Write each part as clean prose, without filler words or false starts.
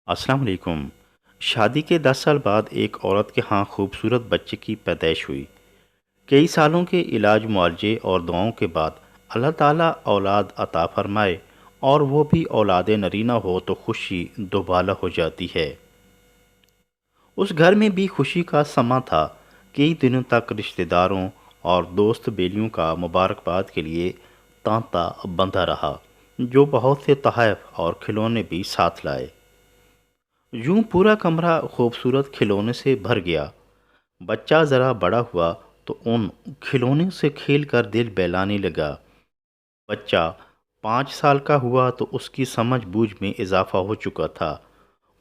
السلام علیکم۔ شادی کے 10 سال بعد ایک عورت کے ہاں خوبصورت بچے کی پیدائش ہوئی۔ کئی سالوں کے علاج معالجے اور دعاؤں کے بعد اللہ تعالیٰ اولاد عطا فرمائے، اور وہ بھی اولاد نرینہ ہو تو خوشی دوبالا ہو جاتی ہے۔ اس گھر میں بھی خوشی کا سماں تھا۔ کئی دنوں تک رشتہ داروں اور دوست بیلیوں کا مبارکباد کے لیے تانتا بندھا رہا، جو بہت سے تحائف اور کھلونے بھی ساتھ لائے۔ یوں پورا کمرہ خوبصورت کھلونے سے بھر گیا۔ بچہ ذرا بڑا ہوا تو ان کھلونے سے کھیل کر دل بہلانے لگا۔ بچہ 5 سال کا ہوا تو اس کی سمجھ بوجھ میں اضافہ ہو چکا تھا۔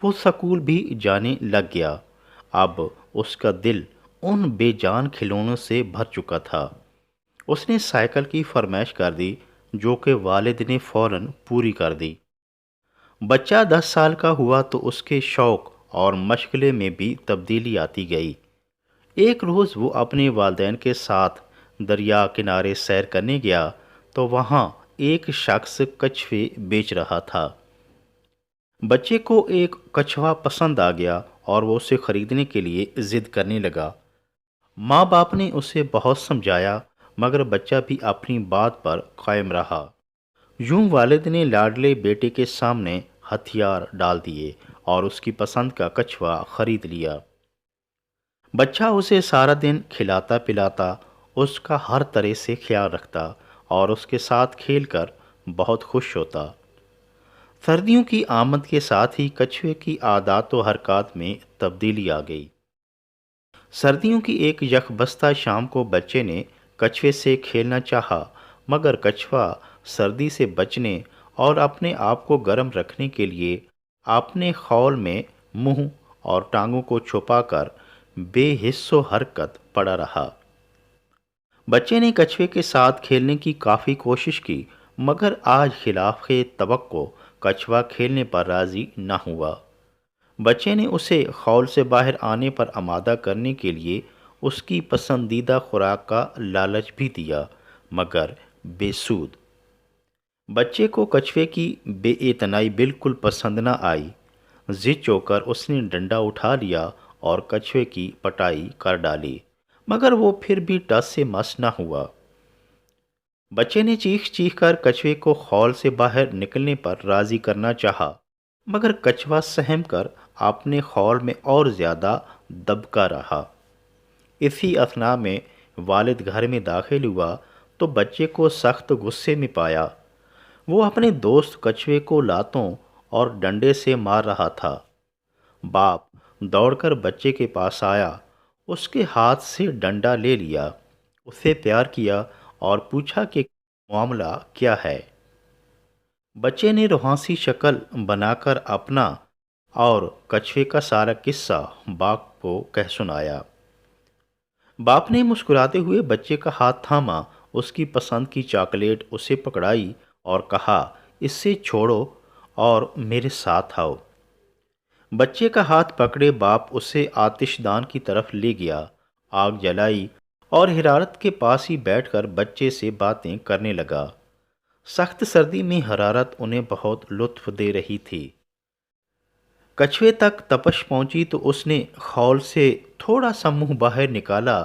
وہ سکول بھی جانے لگ گیا۔ اب اس کا دل ان بے جان کھلونوں سے بھر چکا تھا۔ اس نے سائیکل کی فرمائش کر دی، جو کہ والد نے فوراً پوری کر دی۔ بچہ 10 سال کا ہوا تو اس کے شوق اور مشغلے میں بھی تبدیلی آتی گئی۔ ایک روز وہ اپنے والدین کے ساتھ دریا کنارے سیر کرنے گیا تو وہاں ایک شخص کچھوے بیچ رہا تھا۔ بچے کو ایک کچھوا پسند آ گیا اور وہ اسے خریدنے کے لیے ضد کرنے لگا۔ ماں باپ نے اسے بہت سمجھایا، مگر بچہ بھی اپنی بات پر قائم رہا۔ یوں والد نے لاڈلے بیٹے کے سامنے ہتھیار ڈال دیے اور اس کی پسند کا کچھوا خرید لیا۔ بچہ اسے سارا دن کھلاتا پلاتا، اس کا ہر طرح سے خیال رکھتا اور اس کے ساتھ کھیل کر بہت خوش ہوتا۔ سردیوں کی آمد کے ساتھ ہی کچھوے کی عادات و حرکات میں تبدیلی آ گئی۔ سردیوں کی ایک یکبستہ شام کو بچے نے کچھوے سے کھیلنا چاہا، مگر کچھوا سردی سے بچنے اور اپنے آپ کو گرم رکھنے کے لیے اپنے خول میں منہ اور ٹانگوں کو چھپا کر بے حس و حرکت پڑا رہا۔ بچے نے کچھوے کے ساتھ کھیلنے کی کافی کوشش کی، مگر آج خلاف توقع کچھوا کھیلنے پر راضی نہ ہوا۔ بچے نے اسے خول سے باہر آنے پر آمادہ کرنے کے لیے اس کی پسندیدہ خوراک کا لالچ بھی دیا، مگر بے سود۔ بچے کو کچھوے کی بے اعتنائی بالکل پسند نہ آئی۔ ضد چو کر اس نے ڈنڈا اٹھا لیا اور کچھوے کی پٹائی کر ڈالی، مگر وہ پھر بھی ٹس سے مس نہ ہوا۔ بچے نے چیخ چیخ کر کچھوے کو خول سے باہر نکلنے پر راضی کرنا چاہا، مگر کچھوا سہم کر اپنے خول میں اور زیادہ دبکا رہا۔ اسی اثناء میں والد گھر میں داخل ہوا تو بچے کو سخت غصے میں پایا۔ وہ اپنے دوست کچھوے کو لاتوں اور ڈنڈے سے مار رہا تھا۔ باپ دوڑ کر بچے کے پاس آیا، اس کے ہاتھ سے ڈنڈا لے لیا، اسے پیار کیا اور پوچھا کہ معاملہ کیا ہے۔ بچے نے روحانسی شکل بنا کر اپنا اور کچھوے کا سارا قصہ باپ کو کہہ سنایا۔ باپ نے مسکراتے ہوئے بچے کا ہاتھ تھاما، اس کی پسند کی چاکلیٹ اسے پکڑائی اور کہا، اس سے چھوڑو اور میرے ساتھ آؤ۔ بچے کا ہاتھ پکڑے باپ اسے آتش دان کی طرف لے گیا، آگ جلائی اور حرارت کے پاس ہی بیٹھ کر بچے سے باتیں کرنے لگا۔ سخت سردی میں حرارت انہیں بہت لطف دے رہی تھی۔ کچھوے تک تپش پہنچی تو اس نے خول سے تھوڑا سا منہ باہر نکالا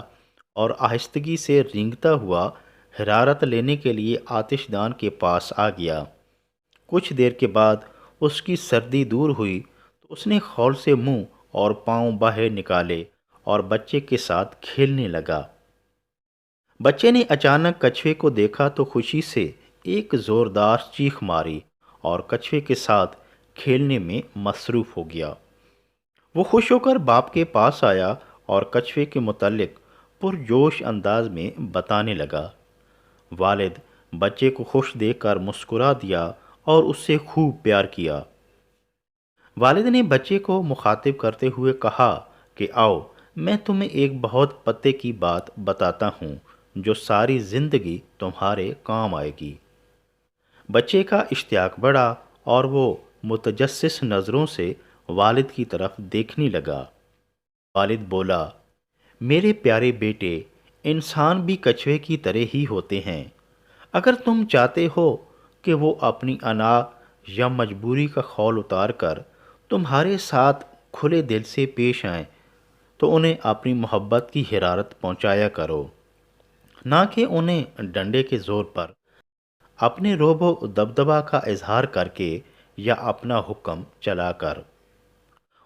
اور آہستگی سے رینگتا ہوا حرارت لینے کے لیے آتش دان کے پاس آ گیا۔ کچھ دیر کے بعد اس کی سردی دور ہوئی تو اس نے خول سے منہ اور پاؤں باہر نکالے اور بچے کے ساتھ کھیلنے لگا۔ بچے نے اچانک کچھوے کو دیکھا تو خوشی سے ایک زوردار چیخ ماری اور کچھوے کے ساتھ کھیلنے میں مصروف ہو گیا۔ وہ خوش ہو کر باپ کے پاس آیا اور کچھوے کے متعلق پرجوش انداز میں بتانے لگا۔ والد بچے کو خوش دیکھ کر مسکرا دیا اور اس سے خوب پیار کیا۔ والد نے بچے کو مخاطب کرتے ہوئے کہا کہ آؤ، میں تمہیں ایک بہت پتے کی بات بتاتا ہوں جو ساری زندگی تمہارے کام آئے گی۔ بچے کا اشتیاق بڑھا اور وہ متجسس نظروں سے والد کی طرف دیکھنے لگا۔ والد بولا، میرے پیارے بیٹے، انسان بھی کچھوے کی طرح ہی ہوتے ہیں۔ اگر تم چاہتے ہو کہ وہ اپنی انا یا مجبوری کا خول اتار کر تمہارے ساتھ کھلے دل سے پیش آئیں تو انہیں اپنی محبت کی حرارت پہنچایا کرو، نہ کہ انہیں ڈنڈے کے زور پر اپنے روب و دبدبا کا اظہار کر کے یا اپنا حکم چلا کر۔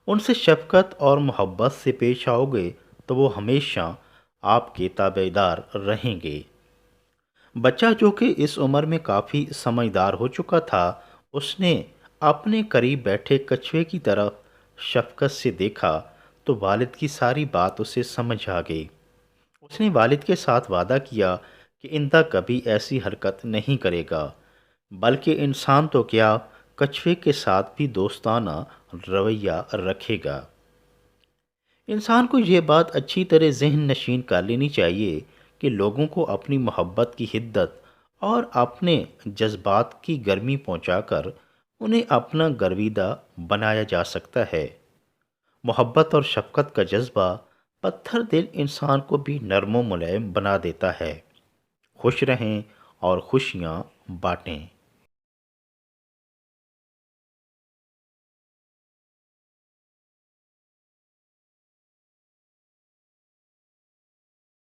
ان سے شفقت اور محبت سے پیش آؤ گے تو وہ ہمیشہ آپ کے تابع دار رہیں گے۔ بچہ جو کہ اس عمر میں کافی سمجھدار ہو چکا تھا، اس نے اپنے قریب بیٹھے کچھوے کی طرف شفقت سے دیکھا تو والد کی ساری بات اسے سمجھ آ گئی۔ اس نے والد کے ساتھ وعدہ کیا کہ آئندہ کبھی ایسی حرکت نہیں کرے گا، بلکہ انسان تو کیا، کچھوے کے ساتھ بھی دوستانہ رویہ رکھے گا۔ انسان کو یہ بات اچھی طرح ذہن نشین کر لینی چاہیے کہ لوگوں کو اپنی محبت کی حدت اور اپنے جذبات کی گرمی پہنچا کر انہیں اپنا گرویدہ بنایا جا سکتا ہے۔ محبت اور شفقت کا جذبہ پتھر دل انسان کو بھی نرم و ملائم بنا دیتا ہے۔ خوش رہیں اور خوشیاں بانٹیں۔